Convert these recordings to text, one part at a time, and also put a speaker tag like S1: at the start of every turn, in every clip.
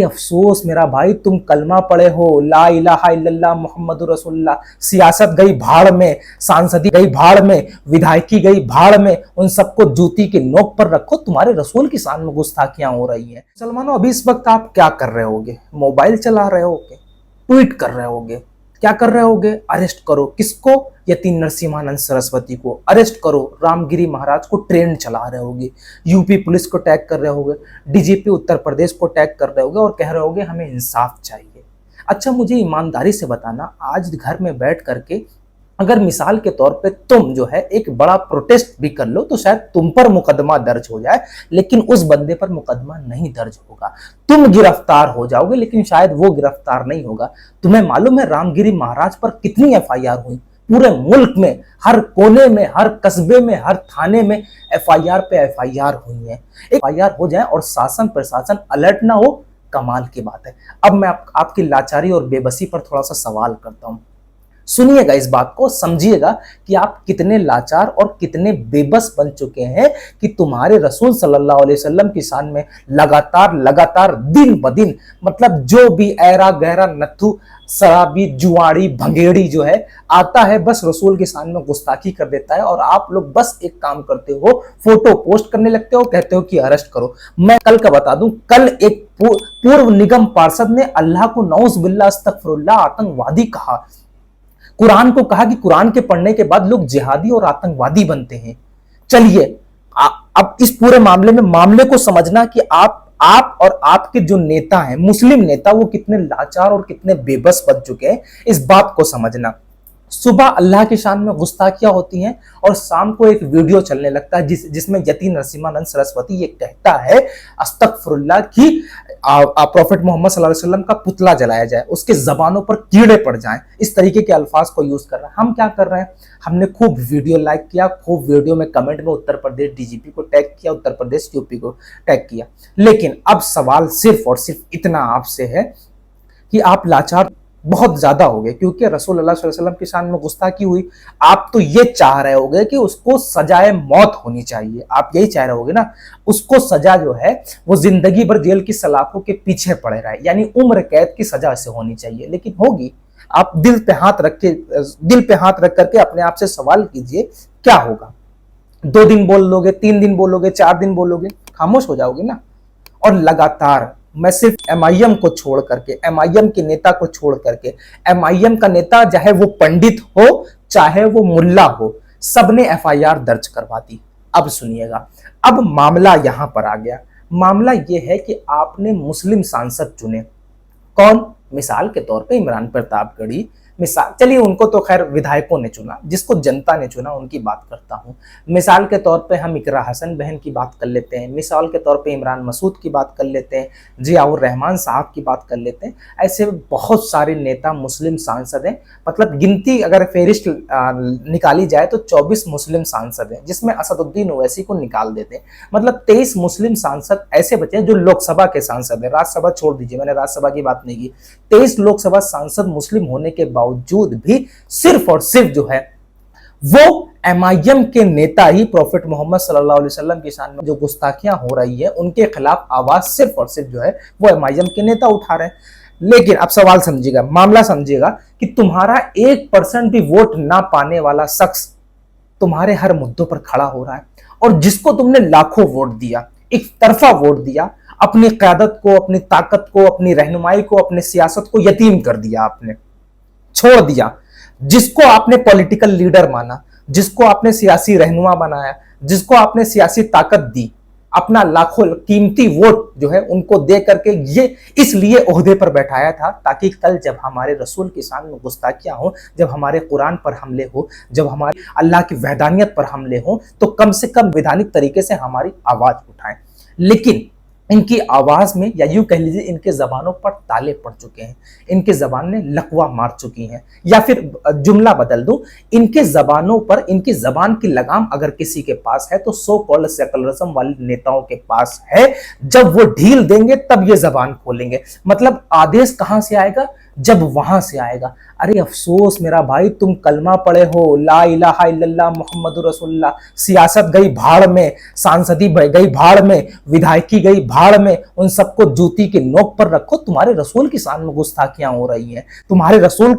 S1: अफसोस मेरा भाई, तुम कलमा पढ़े हो, ला इलाहा इल्लल्लाह मुहम्मदुर रसूलुल्लाह, सियासत गई भाड़ में, सांसदी गई भाड़ में, विधायकी गई भाड़ में, उन सबको जूती की नोक पर रखो। तुम्हारे रसूल की शान में गुस्ताखियां हो रही हैं। मुसलमानों, अभी इस वक्त आप क्या कर रहे होगे? मोबाइल चला रहे होगे, ट्वीट कर रहे होगे, क्या कर रहे होगे? अरेस्ट करो किसको? यतीन नरसिम्हानंद सरस्वती को अरेस्ट करो। रामगिरी महाराज को ट्रेन चला रहे होगे, यूपी पुलिस को टैग कर रहे होगे, डीजीपी उत्तर प्रदेश को टैग कर रहे होगे और कह रहे होगे हमें इंसाफ चाहिए। अच्छा, मुझे ईमानदारी से बताना, आज घर में बैठ करके अगर मिसाल के तौर पे तुम जो है एक बड़ा प्रोटेस्ट भी कर लो तो शायद तुम पर मुकदमा दर्ज हो जाए, लेकिन उस बंदे पर मुकदमा नहीं दर्ज होगा। तुम गिरफ्तार हो जाओगे लेकिन शायद वो गिरफ्तार नहीं होगा। तुम्हें मालूम है रामगिरी महाराज पर कितनी एफआईआर हुई? पूरे मुल्क में, हर कोने में, हर कस्बे में, हर थाने में एफआईआर पे एफआईआर हुई है। एफआईआर हो जाए और शासन प्रशासन अलर्ट ना हो, कमाल की बात है। अब मैं आपकी लाचारी और बेबसी पर थोड़ा सा सवाल करता हूं। सुनिएगा, इस बात को समझिएगा कि आप कितने लाचार और कितने बेबस बन चुके हैं कि तुम्हारे रसूल सल्लल्लाहु अलैहि वसल्लम की शान में लगातार दिन ब दिन, मतलब जो भी ऐरा गहरा नत्थु शराबी जुआड़ी भंगेड़ी जो है आता है, बस रसूल की शान में गुस्ताखी कर देता है। और आप लोग बस एक काम करते हो, फोटो पोस्ट करने लगते हो, कहते हो कि अरेस्ट करो। मैं कल का बता दूं, कल एक पूर्व निगम पार्षद ने अल्लाह को नौज बिल्लाह अस्तगफिरुल्लाह आतंकवादी कहा। कुरान को कहा कि कुरान के पढ़ने के बाद लोग जिहादी और आतंकवादी बनते हैं। चलिए, अब इस पूरे मामले को समझना कि आप और आपके जो नेता हैं, मुस्लिम नेता, वो कितने लाचार और कितने बेबस बन चुके हैं, इस बात को समझना। सुबह अल्लाह की शान में गुस्ताखियां होती हैं और शाम को एक वीडियो चलने लगता है जिसमें यतीन नरसिम्हानंद सरस्वती ये कहता है अस्तगफिरुल्लाह कि प्रॉफेट मोहम्मद सल्लल्लाहु अलैहि वसल्लम का पुतला जलाया जाए, उसके जबानों पर कीड़े पड़ जाएं। इस तरीके के अल्फाज को यूज कर रहा है। हम क्या कर रहे हैं? हमने खूब वीडियो लाइक किया, खूब वीडियो में कमेंट में उत्तर प्रदेश डीजीपी को टैग किया, उत्तर प्रदेश यूपी को टैग किया। लेकिन अब सवाल सिर्फ और सिर्फ इतना आपसे है कि आप लाचार बहुत ज्यादा हो गए क्योंकि रसूल अल्लाह सल्लल्लाहु अलैहि वसल्लम की शान में गुस्ताखी हुई। आप तो ये चाह रहे होगे कि उसको सजाए मौत होनी चाहिए, आप यही चाह रहे होगे ना, उसको सजा जो है वो जिंदगी भर जेल की सलाखों के पीछे पड़े रहे, यानी उम्र कैद की सजा से होनी चाहिए। लेकिन होगी? आप दिल पे हाथ रख करके अपने आप से सवाल कीजिए, क्या होगा? 2 दिन बोल लोगे, 3 दिन बोलोगे, 4 दिन बोलोगे, खामोश हो जाओगे ना। और लगातार मैं सिर्फ एमआईएम को छोड़ करके, एमआईएम के नेता को छोड़ करके, एमआईएम का नेता चाहे वो पंडित हो चाहे वो मुल्ला हो, सबने एफआईआर दर्ज करवा दी। अब सुनिएगा, अब मामला यहां पर आ गया। मामला यह है कि आपने मुस्लिम सांसद चुने। कौन? मिसाल के तौर पे इमरान प्रतापगढ़ी, मिसाल, चलिए उनको तो खैर विधायकों ने चुना, जिसको जनता ने चुना उनकी बात करता हूं। मिसाल के तौर पे हम इकरा हसन बहन की बात कर लेते हैं, मिसाल के तौर पे इमरान मसूद की बात कर लेते हैं, जियाउर रहमान साहब की बात कर लेते हैं। ऐसे बहुत सारे नेता मुस्लिम सांसद हैं, मतलब गिनती अगर फेरिस्ट निकाली जाए तो 24 मुस्लिम सांसद हैं, जिसमें असदुद्दीन ओवैसी को निकाल देते हैं। मतलब 23 मुस्लिम सांसद ऐसे बचे हैं जो लोकसभा के सांसद हैं, राज्यसभा छोड़ दीजिए, मैंने राज्यसभा की बात नहीं की। 23 लोकसभा सांसद मुस्लिम होने के बावजूद भी सिर्फ और सिर्फ जो है वो एमआईएम के नेता ही प्रॉफेट मोहम्मद सल्लल्लाहु अलैहि वसल्लम की शान में जो गुस्ताखियां हो रही है उनके खिलाफ आवाज सिर्फ और सिर्फ जो है वो एमआईएम के नेता उठा रहे हैं। लेकिन अब सवाल समझिएगा, मामला समझिएगा कि तुम्हारा 1% भी वोट ना पाने वाला शख्स तुम्हारे हर मुद्दों पर खड़ा हो रहा है, और जिसको तुमने लाखों वोट दिया, एक तरफा वोट दिया, अपनी क़यादत को, अपनी ताकत को, अपनी रहनुमाई को, अपने सियासत को यतीम कर दिया, आपने छोड़ दिया। जिसको आपने पॉलिटिकल लीडर माना, जिसको आपने सियासी रहनुमा बनाया, जिसको आपने सियासी ताकत दी, अपना लाखों कीमती वोट जो है उनको दे करके ये इसलिए ओहदे पर बैठाया था ताकि कल जब हमारे रसूल की शान में गुस्ताखियां हो, जब हमारे कुरान पर हमले हो, जब हमारे अल्लाह की वहदानियत पर हमले हो, तो कम से कम वैधानिक तरीके से हमारी आवाज उठाएं। लेकिन इनकी आवाज में, या यूं कह लीजिए इनके जबानों पर ताले पड़ चुके हैं, इनके जबान ने लकवा मार चुकी हैं, या फिर जुमला बदल दूं, इनके जबानों पर, इनकी जबान की लगाम अगर किसी के पास है तो सो कॉल्ड सेकुलरिज्म वाले नेताओं के पास है। जब वो ढील देंगे तब ये जबान खोलेंगे। मतलब आदेश कहां से आएगा? जब वहां से आएगा। अरे अफसोस मेरा भाई, तुम कलमा पढ़े हो, ला इलाहा इल्लल्लाह मुहम्मदुर रसूलुल्लाह, सियासत गई भाड़ में, सांसदी गई भाड़ में, विधायकी गई भाड़ में, उन सबको जूती के नोक पर रखो। तुम्हारे रसूल की शान में गुस्ताखियां हो रही हैं। तुम्हारे रसूल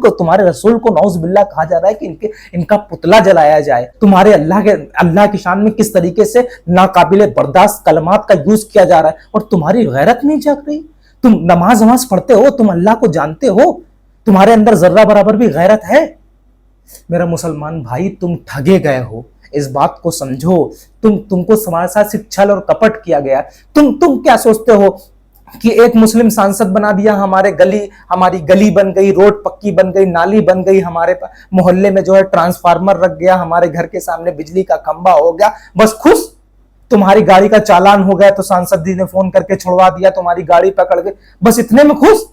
S1: को नौज बिल्ला कहा जा रहा है कि इनका पुतला जलाया जाए। तुम्हारे अल्लाह की शान में किस तरीके से नाकाबिले बर्दाश्त कलमात का यूज किया जा रहा है, और तुम्हारी गैरत नहीं जाग रही। तुम नमाज पढ़ते हो, तुम अल्लाह को जानते हो, तुम्हारे अंदर जर्रा बराबर भी गैरत है। मेरा मुसलमान भाई, तुम ठगे गए हो, इस बात को समझो। तुमको हमारे साथ सिर्फ छल और कपट किया गया। तुम क्या सोचते हो कि एक मुस्लिम सांसद बना दिया, हमारी गली बन गई, रोड पक्की बन गई, नाली बन गई, हमारे मोहल्ले में जो है ट्रांसफार्मर रख गया, हमारे घर के सामने बिजली का खंबा हो गया, बस खुश। तुम्हारी गाड़ी का चालान हो गया तो सांसद जी ने फोन करके छुड़वा दिया, तुम्हारी गाड़ी पकड़ के, बस इतने में खुश।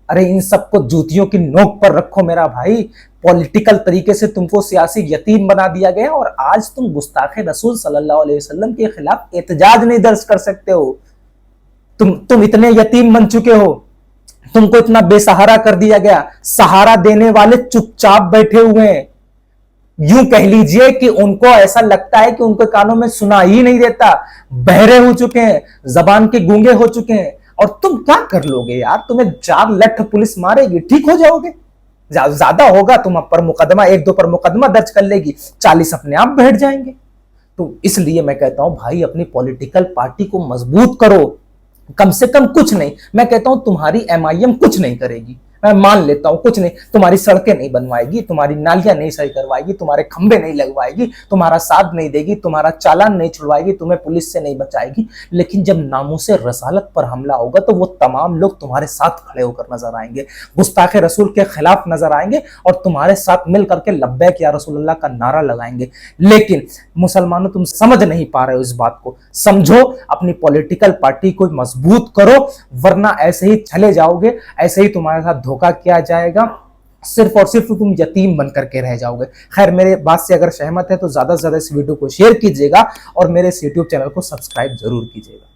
S1: अरे इन सबको जूतियों की नोक पर रखो मेरा भाई। पॉलिटिकल तरीके से तुमको सियासी यतीम बना दिया गया, और आज तुम गुस्ताखे रसूल सल्लल्लाहु अलैहि वसल्लम के खिलाफ एहतजाज नहीं दर्ज कर सकते हो। तुम इतने यतीम बन चुके हो, तुमको इतना बेसहारा कर दिया गया। सहारा देने वाले चुपचाप बैठे हुए हैं। यूं कह लीजिए कि उनको ऐसा लगता है कि उनके कानों में सुना ही नहीं देता, बहरे हो चुके हैं, जबान के गूंगे हो चुके हैं। और तुम क्या कर लोगे यार? तुम्हें 4 लठ पुलिस मारेगी, ठीक हो जाओगे? ज्यादा होगा, तुम पर मुकदमा, 1-2 पर मुकदमा दर्ज कर लेगी, 40 अपने आप बैठ जाएंगे। तो इसलिए मैं कहता हूं भाई, अपनी पॉलिटिकल पार्टी को मजबूत करो। कम से कम कुछ नहीं, मैं कहता हूं तुम्हारी MIM कुछ नहीं करेगी, मैं मान लेता हूं कुछ नहीं, तुम्हारी सड़कें नहीं बनवाएगी, तुम्हारी नालियां नहीं सही करवाएगी, तुम्हारे खंबे नहीं लगवाएगी, तुम्हारा साथ नहीं देगी, तुम्हारा चालान नहीं छुड़वाएगी, तुम्हें पुलिस से नहीं बचाएगी। लेकिन जब नामूसे रसालत पर हमला होगा तो वो तमाम लोग तुम्हारे साथ खड़े होकर नजर आएंगे, गुस्ताखे रसूल के खिलाफ नजर आएंगे, और तुम्हारे साथ मिल करके लब्बैक या रसूलुल्लाह का नारा लगाएंगे। लेकिन मुसलमानों, तुम समझ नहीं पा रहे हो इस बात को। समझो, अपनी पॉलिटिकल पार्टी को मजबूत करो, वरना ऐसे ही चले जाओगे, ऐसे ही तुम्हारे साथ धोखा किया जाएगा, सिर्फ और सिर्फ तुम यतीम बनकर के रह जाओगे। खैर, मेरे बात से अगर सहमत है तो ज्यादा से ज्यादा इस वीडियो को शेयर कीजिएगा, और मेरे इस YouTube चैनल को सब्सक्राइब जरूर कीजिएगा।